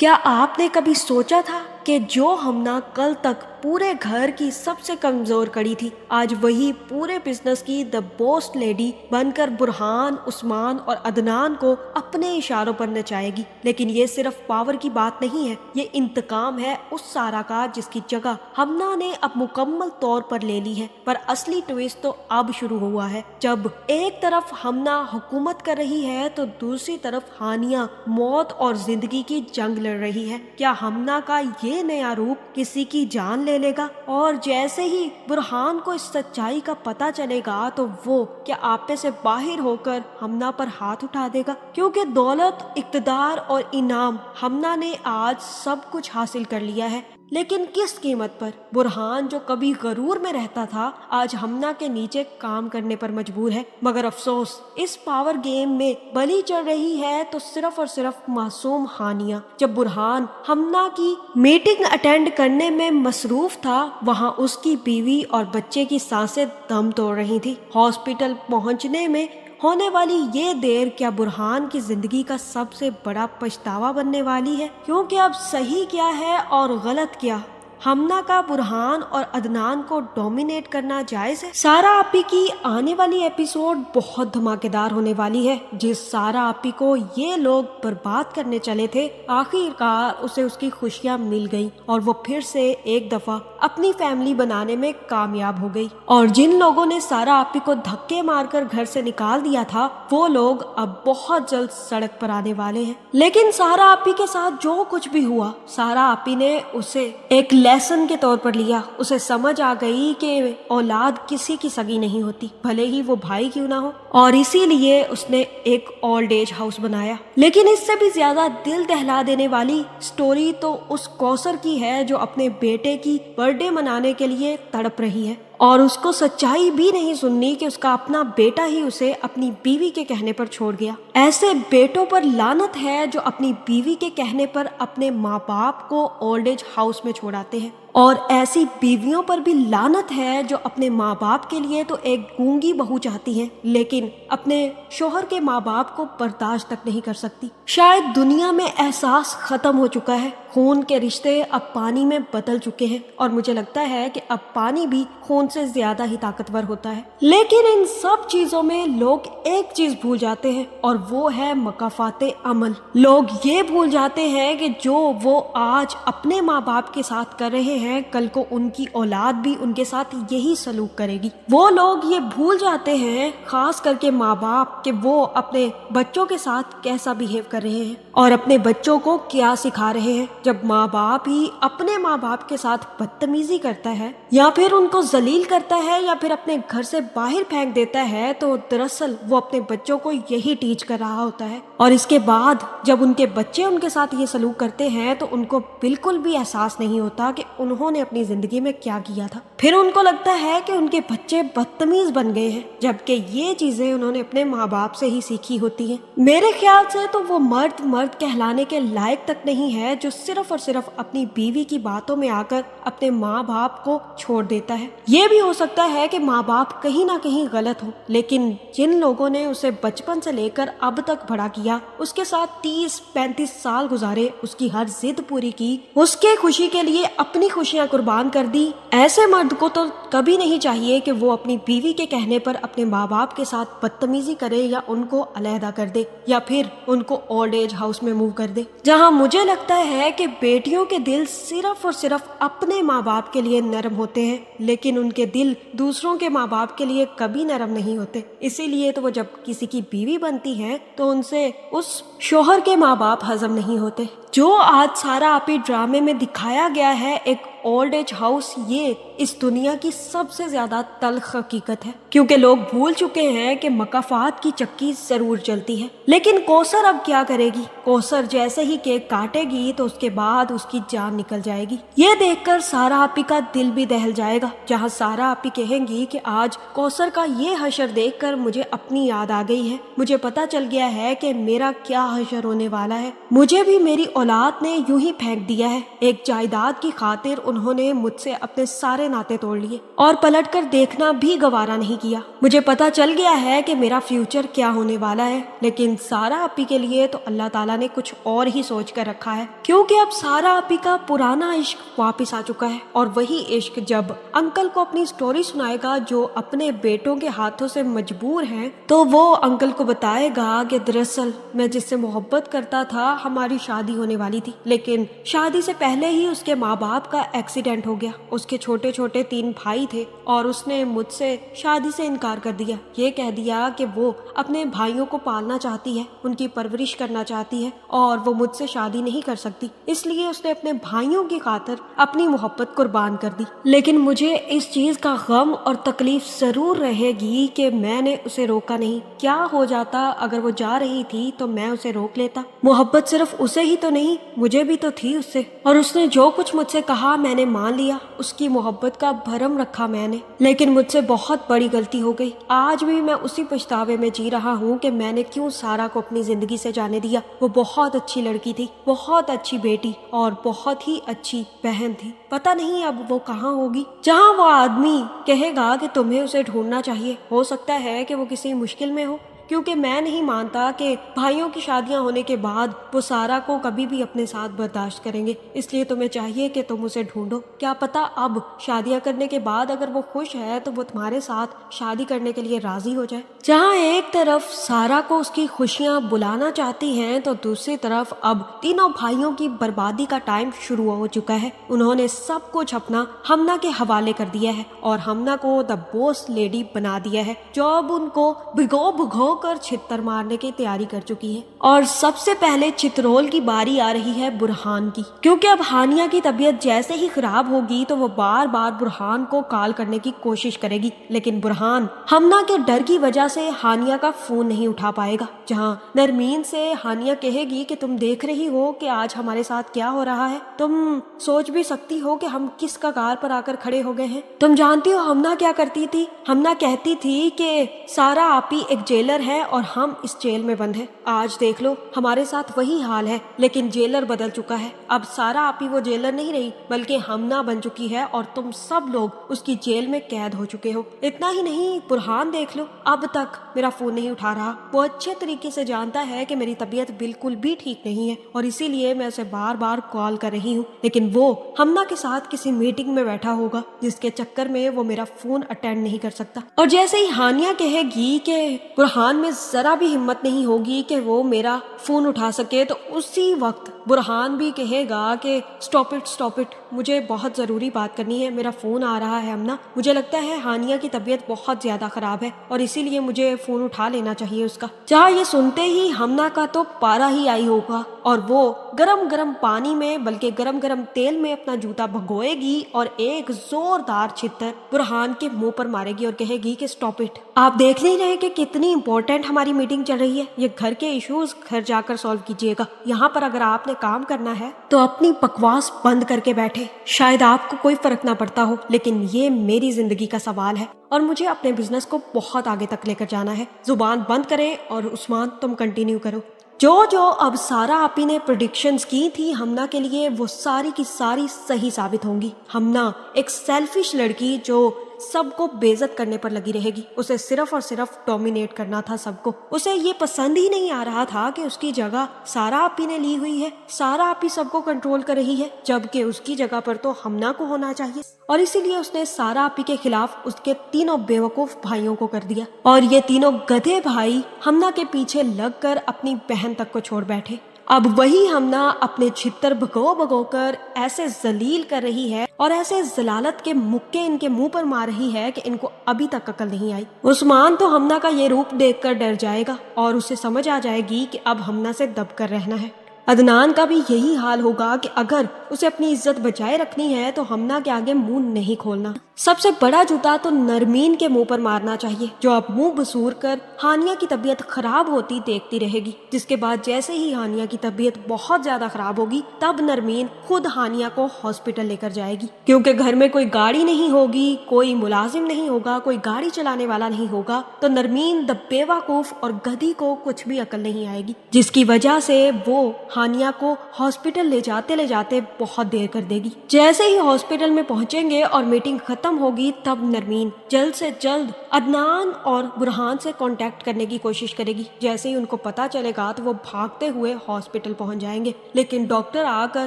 क्या आपने कभी सोचा था कि जो हमना कल तक पूरे घर की सबसे कमजोर कड़ी थी, आज वही पूरे बिजनेस की द बॉस लेडी बनकर बुरहान, उस्मान और अदनान को अपने इशारों पर नचाएगी। लेकिन ये सिर्फ पावर की बात नहीं है, ये इंतकाम है उस सारा का जिसकी जगह हमना ने अब मुकम्मल तौर पर ले ली है। पर असली ट्विस्ट तो अब शुरू हुआ है, जब एक तरफ हमना हुकूमत कर रही है तो दूसरी तरफ हानिया मौत और जिंदगी की जंग लड़ रही है। क्या हमना का ये नया रूप किसी की जान ले लेगा? और जैसे ही बुरहान को इस सच्चाई का पता चलेगा तो वो क्या आपे से बाहर होकर हमना पर हाथ उठा देगा? क्योंकि दौलत, इक्तदार और इनाम हमना ने आज सब कुछ हासिल कर लिया है, लेकिन किस कीमत पर? बुरहान जो कभी गरूर में रहता था, आज हमना के नीचे काम करने पर मजबूर है। मगर अफसोस, इस पावर गेम में बलि चढ़ रही है तो सिर्फ और सिर्फ मासूम हानिया। जब बुरहान हमना की मीटिंग अटेंड करने में मसरूफ था, वहाँ उसकी बीवी और बच्चे की सांसें दम तोड़ रही थी। हॉस्पिटल पहुँचने में होने वाली ये देर क्या बुरहान की जिंदगी का सबसे बड़ा पछतावा बनने वाली है? क्योंकि अब सही क्या है और गलत क्या? हमना का बुरहान और अदनान को डोमिनेट करना जायज है? सारा आपी की आने वाली एपिसोड बहुत धमाकेदार होने वाली है। जिस सारा आपी को ये लोग बर्बाद करने चले थे, आखिरकार उसे उसकी खुशियां मिल गई और वो फिर से एक दफा अपनी फैमिली बनाने में कामयाब हो गई। और जिन लोगों ने सारा आपी को धक्के मारकर घर से निकाल दिया था, वो लोग अब बहुत जल्द सड़क पर आने वाले हैं। लेकिन सारा आपी के साथ जो कुछ भी हुआ, सारा आपी ने उसे एक लेसन के तौर पर लिया। उसे समझ आ गई कि औलाद किसी की सगी नहीं होती, भले ही वो भाई क्यों ना हो, और इसीलिए उसने एक ओल्ड एज हाउस बनाया। लेकिन इससे भी ज्यादा दिल दहला देने वाली स्टोरी तो उस कौसर की है जो अपने बेटे की बर्थडे मनाने के लिए तड़प रही है और उसको सच्चाई भी नहीं सुननी कि उसका अपना बेटा ही उसे अपनी बीवी के कहने पर छोड़ गया। ऐसे बेटों पर लानत है जो अपनी बीवी के कहने पर अपने माँ बाप को ओल्ड एज हाउस में छोड़ाते हैं, और ऐसी बीवियों पर भी लानत है जो अपने माँ बाप के लिए तो एक गूंगी बहू चाहती हैं, लेकिन अपने शोहर के माँ बाप को बर्दाश्त तक नहीं कर सकती। शायद दुनिया में एहसास खत्म हो चुका है, खून के रिश्ते अब पानी में बदल चुके हैं, और मुझे लगता है कि अब पानी भी खून से ज्यादा ही ताकतवर होता है। लेकिन इन सब चीजों में लोग एक चीज भूल जाते हैं, और वो है मकाफाते अमल। लोग ये भूल जाते हैं कि जो वो आज अपने माँ बाप के साथ कर रहे हैं, कल को उनकी औलाद भी उनके साथ यही सलूक करेगी। वो लोग ये भूल जाते हैं, खास करके माँ बाप, कि वो अपने बच्चों के साथ कैसा बिहेव कर रहे हैं और अपने बच्चों को क्या सिखा रहे हैं। जब माँ बाप ही अपने माँ बाप के साथ बदतमीजी करता है, या फिर उनको जलील करता है, या फिर अपने घर से बाहर फेंक देता है, तो दरअसल वो अपने बच्चों को यही टीच कर रहा होता है। और इसके बाद जब उनके बच्चे उनके साथ ये सलूक करते हैं तो उनको बिल्कुल भी एहसास नहीं होता कि उन्होंने अपनी जिंदगी में क्या किया था। फिर उनको लगता है कि उनके बच्चे बदतमीज बन गए हैं, जबकि ये चीजें उन्होंने अपने माँ बाप से ही सीखी होती हैं। मेरे ख्याल से तो वो मर्द कहलाने के लायक तक नहीं है जो सिर्फ और सिर्फ अपनी बीवी की बातों में आकर अपने माँ बाप को छोड़ देता है। ये भी हो सकता है कि माँ बाप कहीं ना कहीं गलत हो, लेकिन जिन लोगों ने उसे बचपन से लेकर अब तक बड़ा किया, उसके साथ 30-35 साल गुजारे, उसकी हर जिद पूरी की, उसके खुशी के लिए अपनी खुशियां कुर्बान कर दी, ऐसे मर्द को तो कभी नहीं चाहिए कि वो अपनी बीवी के कहने पर अपने माँ बाप के साथ बदतमीजी करे, या उनको अलहदा कर दे, या फिर उनको ओल्ड एज हाउस में मूव कर दे। जहाँ मुझे लगता है कि बेटियों के दिल सिर्फ और सिर्फ अपने माँ बाप के लिए नरम होते हैं, लेकिन उनके दिल दूसरों के माँ बाप के लिए कभी नरम नहीं होते। इसीलिए तो वो जब किसी की बीवी बनती हैं तो उनसे उस शोहर के माँ बाप हजम नहीं होते। जो आज सारा आपी ड्रामे में दिखाया गया है, एक ओल्ड एज हाउस, ये इस दुनिया की सबसे ज्यादा तल्ख हकीकत है, क्योंकि लोग भूल चुके हैं कि मकाफात की चक्की जरूर चलती है। लेकिन कौसर अब क्या करेगी? कौसर जैसे ही केक काटेगी तो उसके बाद उसकी जान निकल जाएगी। ये देखकर सारा आपी का दिल भी दहल जाएगा, जहाँ सारा आपी कहेंगी कि आज कौसर का ये हशर देखकर मुझे अपनी याद आ गई है। मुझे पता चल गया है कि मेरा क्या हशर होने वाला है। मुझे भी मेरी औलाद ने यूं ही फेंक दिया है। एक जायदाद की खातिर انہوں نے مجھ سے اپنے سارے ناطے توڑ لیے اور پلٹ کر دیکھنا بھی گوارا نہیں کیا۔ مجھے پتا چل گیا ہے کہ میرا فیوچر کیا ہونے والا ہے، لیکن سارا آپی کے لیے تو اللہ تعالیٰ نے کچھ اور ہی سوچ کر رکھا ہے، کیونکہ اب سارا آپی کا پرانا عشق واپس آ چکا ہے، اور وہی عشق جب انکل کو اپنی سٹوری سنائے گا جو اپنے بیٹوں کے ہاتھوں سے مجبور ہیں، تو وہ انکل کو بتائے گا کہ دراصل میں جس سے محبت کرتا تھا ہماری شادی ہونے والی تھی، لیکن شادی سے پہلے ہی اس کے ماں باپ کا ایکسیڈنٹ ہو گیا۔ اس کے چھوٹے چھوٹے 3 بھائی تھے اور اس نے مجھ سے شادی سے انکار کر دیا، یہ کہہ دیا کہ وہ اپنے بھائیوں کو پالنا چاہتی ہے، ان کی پرورش کرنا چاہتی ہے اور وہ مجھ سے شادی نہیں کر سکتی، اس لیے اس نے اپنے بھائیوں کی خاطر اپنی محبت قربان کر دی۔ لیکن مجھے اس چیز کا غم اور تکلیف ضرور رہے گی کہ میں نے اسے روکا نہیں۔ کیا ہو جاتا اگر وہ جا رہی تھی تو میں اسے روک لیتا؟ محبت صرف اسے ہی تو نہیں، مجھے بھی تو تھی اس سے، اور اس نے جو کچھ مجھ سے کہا میں نے مان لیا، اس کی محبت کا بھرم رکھا میں نے، لیکن مجھ سے بہت بڑی غلطی ہو گئی۔ آج بھی میں اسی پچھتاوے میں جی رہا ہوں کہ میں نے کیوں سارا کو اپنی زندگی سے جانے دیا۔ وہ بہت اچھی لڑکی تھی، بہت اچھی بیٹی اور بہت ہی اچھی بہن تھی۔ پتہ نہیں اب وہ کہاں ہوگی۔ جہاں وہ آدمی کہے گا کہ تمہیں اسے ڈھونڈنا چاہیے، ہو سکتا ہے کہ وہ کسی مشکل میں ہو، کیونکہ میں نہیں مانتا کہ بھائیوں کی شادیاں ہونے کے بعد وہ سارا کو کبھی بھی اپنے ساتھ برداشت کریں گے، اس لیے تمہیں چاہیے کہ تم اسے ڈھونڈو۔ کیا پتا اب شادیاں کرنے کے بعد اگر وہ خوش ہے تو وہ تمہارے ساتھ شادی کرنے کے لیے راضی ہو جائے۔ جہاں ایک طرف سارا کو اس کی خوشیاں بلانا چاہتی ہیں تو دوسری طرف اب تینوں بھائیوں کی بربادی کا ٹائم شروع ہو چکا ہے۔ انہوں نے سب کچھ اپنا ہمنا کے حوالے کر دیا ہے اور ہمنا کو دا بوس لیڈی بنا دیا ہے، جو اب ان کو بھگو بھگو کر چھتر مارنے کی تیاری کر چکی ہے۔ اور سب سے پہلے چترول کی باری آ رہی ہے برہان کی، کیونکہ اب ہانیہ کی طبیعت جیسے ہی خراب ہوگی تو وہ بار بار برہان کو کال کرنے کی کوشش کرے گی، لیکن برہان ہمنا کے ڈر کی وجہ سے ہانیہ کا فون نہیں اٹھا پائے گا۔ جہاں نرمین سے ہانیہ کہے گی کہ تم دیکھ رہی ہو کہ آج ہمارے ساتھ کیا ہو رہا ہے، تم سوچ بھی سکتی ہو کہ ہم کس کگار پر آ کر کھڑے ہو گئے ہیں۔ تم جانتی ہو ہمنا کیا کرتی تھی؟ ہمنا کہتی تھی کہ سارا آپی ایک جیلر ہے اور ہم اس جیل میں بند ہیں۔ آج دیکھ لو ہمارے ساتھ وہی حال ہے، لیکن جیلر بدل چکا ہے۔ اب سارا آپی وہ جیلر نہیں رہی بلکہ ہمنا بن چکی ہے اور تم سب لوگ اس کی جیل میں قید ہو چکے ہو۔ اتنا ہی نہیں، برہان دیکھ لو، اب تک میرا فون نہیں اٹھا رہا۔ وہ اچھے طریقے سے جانتا ہے کہ میری طبیعت بالکل بھی ٹھیک نہیں ہے اور اسی لیے میں اسے بار بار کال کر رہی ہوں، لیکن وہ ہمنا کے ساتھ کسی میٹنگ میں بیٹھا ہوگا جس کے چکر میں وہ میرا فون اٹینڈ نہیں کر سکتا۔ اور جیسے ہی ہانیہ کہے گی کہ برہان میں ذرا بھی ہمت نہیں ہوگی کہ وہ میرا فون اٹھا سکے، تو اسی وقت برہان بھی کہے گا کہ سٹاپ اٹ، مجھے بہت ضروری بات کرنی ہے، میرا فون آ رہا ہے ہمنا، مجھے لگتا ہے ہانیہ کی طبیعت بہت زیادہ خراب ہے اور اسی لیے مجھے فون اٹھا لینا چاہیے اس کا۔ جہاں یہ سنتے ہی ہمنا کا تو پارا ہی آئی ہوگا اور وہ گرم گرم پانی میں بلکہ گرم گرم تیل میں اپنا جوتا بھگوئے گی اور ایک زوردار چھتر برہان کے منہ پر مارے گی اور کہے گی کہ سٹاپ اٹ۔ آپ دیکھ نہیں رہے کہ کتنی امپورٹنٹ ہماری میٹنگ چل رہی ہے؟ یہ گھر کے ایشوز گھر جا کر سالو کیجیے گا، یہاں پر اگر آپ نے کام کرنا ہے تو اپنی بکواس بند کر کے بیٹھے۔ شاید آپ کو کوئی فرق نہ پڑتا ہو، لیکن یہ میری زندگی کا سوال ہے اور مجھے اپنے بزنس کو بہت آگے تک لے کر جانا ہے۔ زبان بند کریں اور عثمان تم کنٹینیو کرو۔ جو اب سارا آپی نے پریڈکشنز کی تھی ہمنا کے لیے، وہ ساری کی ساری صحیح ثابت ہوں گی۔ ہمنا ایک سیلفش لڑکی جو سب کو بے عزت کرنے پر لگی رہے گی، اسے صرف اور صرف ڈومینیٹ کرنا تھا سب کو۔ اسے یہ پسند ہی نہیں آ رہا تھا کہ اس کی جگہ سارا آپی نے لی ہوئی ہے، سارا آپی سب کو کنٹرول کر رہی ہے، جبکہ اس کی جگہ پر تو ہمنا کو ہونا چاہیے، اور اسی لیے اس نے سارا آپی کے خلاف اس کے تینوں بیوقوف بھائیوں کو کر دیا، اور یہ تینوں گدھے بھائی ہمنا کے پیچھے لگ کر اپنی بہن تک کو چھوڑ بیٹھے۔ اب وہی ہمنا اپنے چھتر بھگو کر ایسے ذلیل کر رہی ہے اور ایسے ذلالت کے مکے ان کے منہ پر مار رہی ہے کہ ان کو ابھی تک عقل نہیں آئی۔ عثمان تو ہمنا کا یہ روپ دیکھ کر ڈر جائے گا اور اسے سمجھ آ جائے گی کہ اب ہمنا سے دب کر رہنا ہے۔ عدنان کا بھی یہی حال ہوگا کہ اگر اسے اپنی عزت بچائے رکھنی ہے تو ہمنا کے آگے منہ نہیں کھولنا۔ सबसे बड़ा जूता तो नरमीन के मुंह पर मारना चाहिए, जो अब मुंह बसूर कर हानिया की तबीयत खराब होती देखती रहेगी। जिसके बाद जैसे ही हानिया की तबीयत बहुत ज्यादा खराब होगी तब नरमीन खुद हानिया को हॉस्पिटल लेकर जाएगी, क्योंकि घर में कोई गाड़ी नहीं होगी, कोई मुलाजिम नहीं होगा, कोई गाड़ी चलाने वाला नहीं होगा, तो नरमीन द बेवकूफ और गधी को कुछ भी अकल नहीं आएगी, जिसकी वजह से वो हानिया को हॉस्पिटल ले जाते बहुत देर कर देगी। जैसे ही हॉस्पिटल में पहुंचेंगे और मीटिंग खत्म होगी तब नरमीन जल्द से जल्द अदनान और बुरहान से कांटेक्ट करने की कोशिश करेगी। जैसे ही उनको पता चलेगा तो वो भागते हुए हॉस्पिटल पहुंच जाएंगे, लेकिन डॉक्टर आकर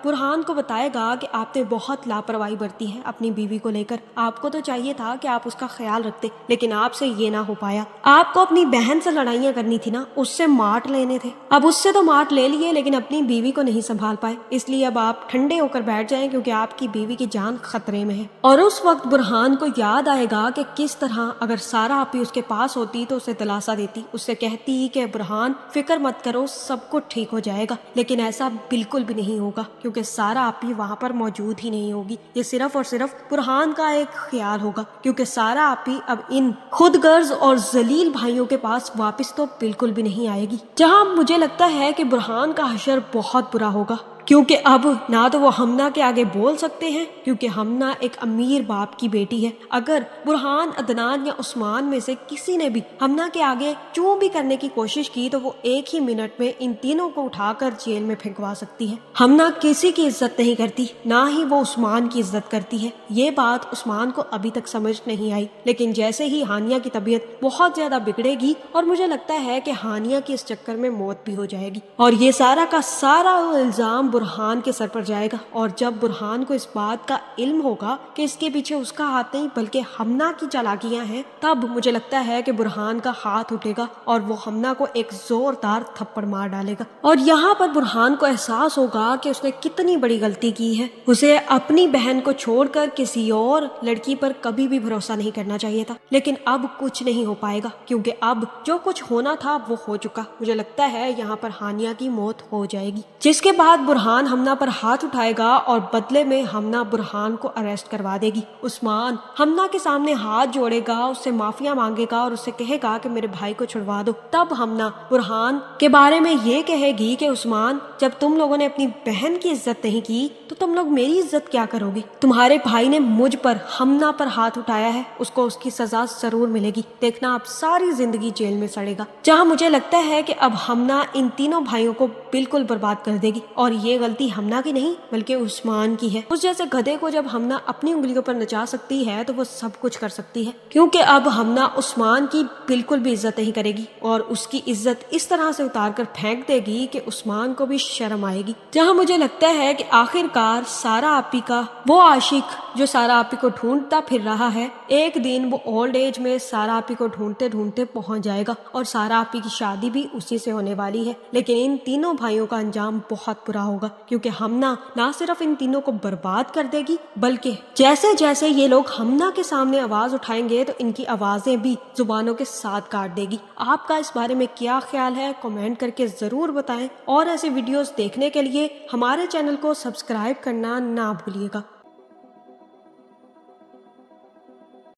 बुरहान को बताएगा कि आपने बहुत लापरवाही बरती है अपनी बीवी को लेकर। आपको तो चाहिए था कि आप उसका ख्याल रखते, लेकिन आपसे ये ना हो पाया। आपको अपनी बहन से लड़ाइयाँ करनी थी ना, उससे मार्ट लेने थे। अब उससे तो मार्ट ले लिए लेकिन अपनी बीवी को नहीं संभाल पाए, इसलिए अब आप ठंडे होकर बैठ जाएं क्योंकि आपकी बीवी की जान खतरे में है। और उस वक्त बुरहान को याद आएगा कि किस तरह अगर सारा आपी उसके पास होती तो उसे दिलासा देती, उससे कहती कि बुरहान फिक्र मत करो, सब कुछ ठीक हो जाएगा। लेकिन ऐसा बिल्कुल भी नहीं होगा क्योंकि सारा आपी वहाँ पर मौजूद ही नहीं होगी। ये सिर्फ और सिर्फ बुरहान का एक ख्याल होगा, क्योंकि सारा आपी अब इन खुदगर्ज और जलील भाइयों के पास वापस तो बिल्कुल भी नहीं आएगी। जहाँ मुझे लगता है कि बुरहान का हशर बहुत बुरा होगा, क्योंकि अब ना तो वो हमना के आगे बोल सकते हैं, क्योंकि हमना एक अमीर बाप की बेटी है। अगर बुरहान, अदनान या उस्मान में से किसी ने भी हमना के आगे चूं भी करने की कोशिश की तो वो एक ही मिनट में इन तीनों को उठाकर जेल में फेंकवा सकती है। हमना किसी की इज्जत नहीं करती, ना ही वो उस्मान की इज्जत करती है। ये बात उस्मान को अभी तक समझ नहीं आई, लेकिन जैसे ही हानिया की तबीयत बहुत ज्यादा बिगड़ेगी और मुझे लगता है कि हानिया की इस चक्कर में मौत भी हो जाएगी और ये सारा का सारा इल्जाम बुरहान के सर पर जाएगा। और जब बुरहान को इस बात का इल्म होगा कि इसके पीछे उसका हाथ नहीं बल्कि हमना की चालाकियां हैं, तब मुझे लगता है कि बुरहान का हाथ उठेगा और वो हमना को एक जोरदार थप्पड़ मार डालेगा। और यहाँ पर बुरहान को एहसास होगा कि उसने कितनी बड़ी गलती की है। उसे अपनी बहन को छोड़कर किसी और लड़की पर कभी भी भरोसा नहीं करना चाहिए था, लेकिन अब कुछ नहीं हो पाएगा क्योंकि अब जो कुछ होना था वो हो चुका। मुझे लगता है यहाँ पर हानिया की मौत हो जाएगी, जिसके बाद बुरहान हमना पर हाथ उठाएगा और बदले में हमना बुरहान को अरेस्ट करवा देगी। उस्मान हमना के सामने हाथ जोड़ेगा, उससे माफिया मांगेगा और उससे कहेगा कि मेरे भाई को छुड़वा दो। तब हमना बुरहान के बारे में ये कहेगी कि उस्मान, जब तुम लोगों ने अपनी बहन की इज्जत नहीं की तो तुम लोग मेरी इज्जत क्या करोगे? तुम्हारे भाई ने मुझ पर, हमना पर हाथ उठाया है, उसको उसकी सजा जरूर मिलेगी। देखना आप सारी जिंदगी जेल में सड़ेगा। जहाँ मुझे लगता है कि अब हमना इन तीनों भाइयों को बिल्कुल बर्बाद कर देगी और ये गलती हमना की नहीं बल्कि उस्मान की है। उस जैसे गधे को जब हमना अपनी उंगलियों पर नचा सकती है तो वो सब कुछ कर सकती है, क्योंकि अब हमना उस्मान की बिल्कुल भी इज्जत नहीं करेगी और उसकी इज्जत इस तरह से उतार कर फेंक देगी कि उस्मान को भी शर्म आएगी। जहाँ मुझे लगता है कि आखिरकार सारा आपी का वो आशिक जो सारा आपी को ढूंढता फिर रहा है, एक दिन वो ओल्ड एज में सारा आपी को ढूंढते ढूंढते पहुंच जाएगा और सारा आपी की शादी भी उसी से होने वाली है। लेकिन इन तीनों भाइयों का अंजाम बहुत बुरा होगा, क्योंकि हमना ना सिर्फ इन तीनों को बर्बाद कर देगी बल्कि जैसे जैसे ये लोग हमना के सामने आवाज उठाएंगे तो इनकी आवाजें भी जुबानों के साथ काट देगी। आपका इस बारे में क्या ख्याल है कमेंट करके जरूर बताएं और ऐसे वीडियोस देखने के लिए हमारे चैनल को सब्सक्राइब करना ना भूलिएगा।